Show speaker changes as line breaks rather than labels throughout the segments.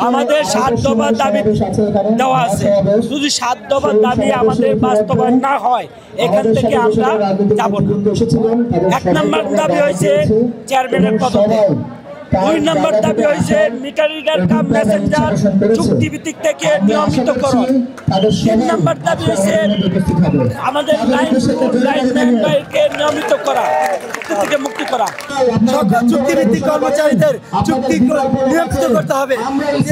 আমাদের 7 দফা দাবি দেওয়া আছে। যদি 7 দফা দাবি আমাদের বাস্তবায়ন না হয় এখান থেকে আমরা যাব না। 1 নম্বর দাবি হয়েছে চেয়ারম্যানের পদত্যাগ, 2 নম্বর দাবি হয়েছে মিটার রিডার কাম মেসেঞ্জার চুক্তিভিত্তিক থেকে নিয়মিতকরণ, 3 নম্বর দাবি হয়েছে আমাদের লাইনম্যানকে নিয়মিত করা, থেকে মুক্তি করা। চুক্তিভিত্তিক কর্মচারীদের চুক্তি নিয়মিত করতে হবে।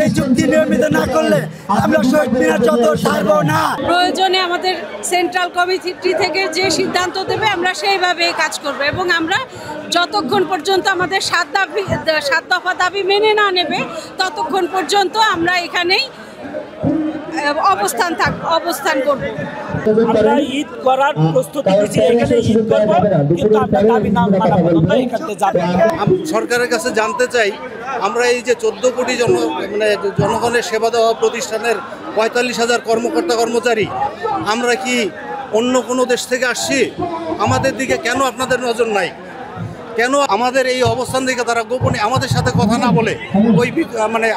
এই চুক্তি নিয়মিত না করলে আমরা শহীদ মিনার চত্বর ছাড়বো না।
প্রয়োজনে আমাদের সেন্ট্রাল কমিটি থেকে যে সিদ্ধান্ত দেবে আমরা সেইভাবে কাজ করব এবং আমরা যতক্ষণ পর্যন্ত আমাদের 7 দফা দাবি মেনে না নেবে ততক্ষণ পর্যন্ত আমরা এখানেই অবস্থান করব।
আমরা ঈদ করার প্রস্তুতি নিচ্ছি, এখানে ঈদ করব, কিন্তু আমরা দাবি না মানা পর্যন্ত এখানে যাব না।
সরকারের কাছে জানতে চাই, আমরা এই যে 14 কোটি জনগণের সেবা দেওয়া প্রতিষ্ঠানের 45,000 কর্মকর্তা কর্মচারী, আমরা কি অন্য কোনো দেশ থেকে আসছি? আমাদের দিকে কেন আপনাদের নজর নাই? কেন আমাদের এই অবস্থান থেকে তারা গোপনে আমাদের সাথে কথা না বলে ওই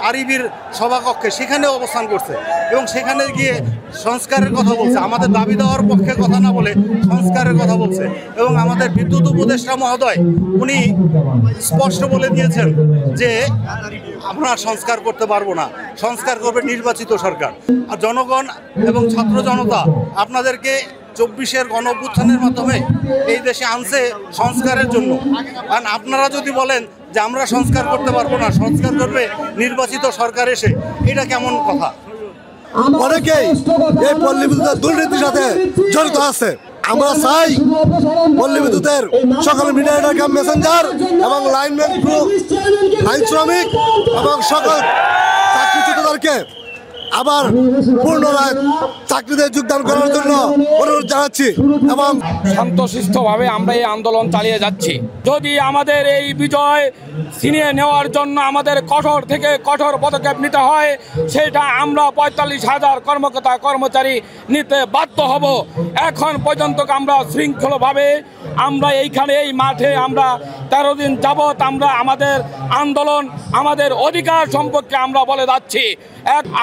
আরিবির সভাকক্ষে সেখানে অবস্থান করছে এবং সেখানে গিয়ে সংস্কারের কথা বলছে, আমাদের দাবি দেওয়ার পক্ষে কথা না বলে সংস্কারের কথা বলছে। এবং আমাদের বিদ্যুৎ উপদেষ্টা মহোদয় উনি স্পষ্ট বলে দিয়েছেন যে আমরা সংস্কার করতে পারবো না, সংস্কার করবে নির্বাচিত সরকার। আর জনগণ এবং ছাত্র জনতা আপনাদেরকে 24-এর গণঅভ্যুত্থানের মাধ্যমে এই দেশে আনছে সংস্কারের জন্য। আর আপনারা যদি বলেন যে আমরা সংস্কার করতে পারবো না, সংস্কার করবে নির্বাচিত সরকার এসে, এটা কেমন কথা?
অনেকেই এই পল্লী বিদ্যুতের দুর্নীতির সাথে জড়িত আছে। আমরা চাই পল্লী বিদ্যুতের সকল মিটার কাম মেসেঞ্জার এবং লাইনম্যান গ্রুপ, লাইন শ্রমিক এবং সকল চাকরিচ্যুতদেরকে আবার পুনরায় চাকরিতে যোগদান করার জন্য অনুরোধ জানাচ্ছি এবং
শান্তশিষ্টভাবে আমরা এই আন্দোলন চালিয়ে যাচ্ছি। যদি আমাদের এই বিজয় ছিনিয়ে নেওয়ার জন্য আমাদের কঠোর থেকে কঠোর পদক্ষেপ নিতে হয়, সেটা আমরা 45,000 কর্মকর্তা কর্মচারী নিতে বাধ্য হব। এখন পর্যন্ত আমরা শৃঙ্খলভাবে আমরা এইখানে এই মাঠে আমরা 13 দিন যাবৎ আমরা আমাদের আন্দোলন, আমাদের অধিকার সম্পর্কে আমরা বলে যাচ্ছি।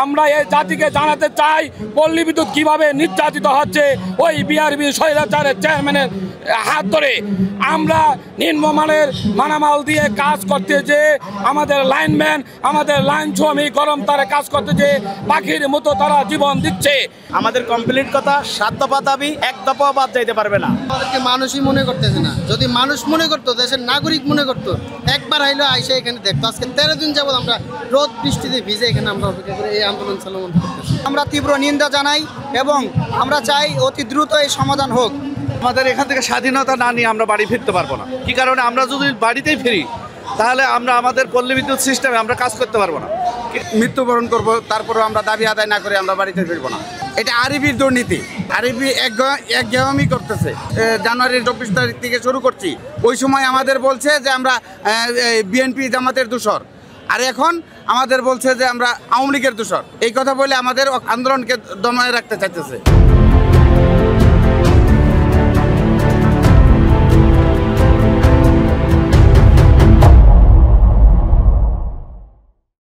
আমরা এই জাতিকে জানাতে চাই পল্লী বিদ্যুৎ কিভাবে নির্যাতিত হচ্ছে ওই বিআরবি স্বৈরাচারের চেয়ারম্যানের হাত ধরে। আমরা নিম্নমানের মানামাল দিয়ে কাজ করতে যে আমাদের লাইনম্যান, আমাদের লাইন শ্রমিক গরম তারে কাজ করতে যে পাখির মতো তারা জীবন দিচ্ছে।
আমাদের কমপ্লিট কথা, 7 দফা দাবি 1 দফা বাদ যাইতে পারবে না।
আমাদেরকে মানুষই মনে করতেছে না। যদি মানুষ মনে করতো, দেশের নাগরিক মনে করতো, একবার আইলো আইসে এখানে দেখতো। আজকে 13 দিন যাবত আমরা রোদ বৃষ্টিতে ভিজে এখানে আমরা অপেক্ষা করে এই আন্দোলন চালানো করতেছি।
আমরা তীব্র নিন্দা জানাই এবং আমরা চাই অতি দ্রুত এই সমাধান হোক। আমাদের এখান থেকে স্বাধীনতা না নিয়ে আমরা বাড়ি ফিরতে পারবো না। কি কারণে? আমরা যদি বাড়িতেই ফিরি তাহলে আমরা আমাদের পল্লী বিদ্যুৎ সিস্টেমে আমরা কাজ করতে পারবো না।
মৃত্যুবরণ করবো, তারপরেও আমরা দাবি আদায় না করে আমরা বাড়িতে ফিরবো না। এটা আরিবির দুর্নীতি। আরিবি একঘেয়েমি করতেছে। জানুয়ারির 24 তারিখ থেকে শুরু করছি, ওই সময় আমাদের বলছে যে আমরা বিএনপি জামাতের দোসর, আর এখন আমাদের বলছে যে আমরা আওয়ামী লীগের দোসর। এই কথা বলে আমাদের আন্দোলনকে দমায় রাখতে চাইতেছে।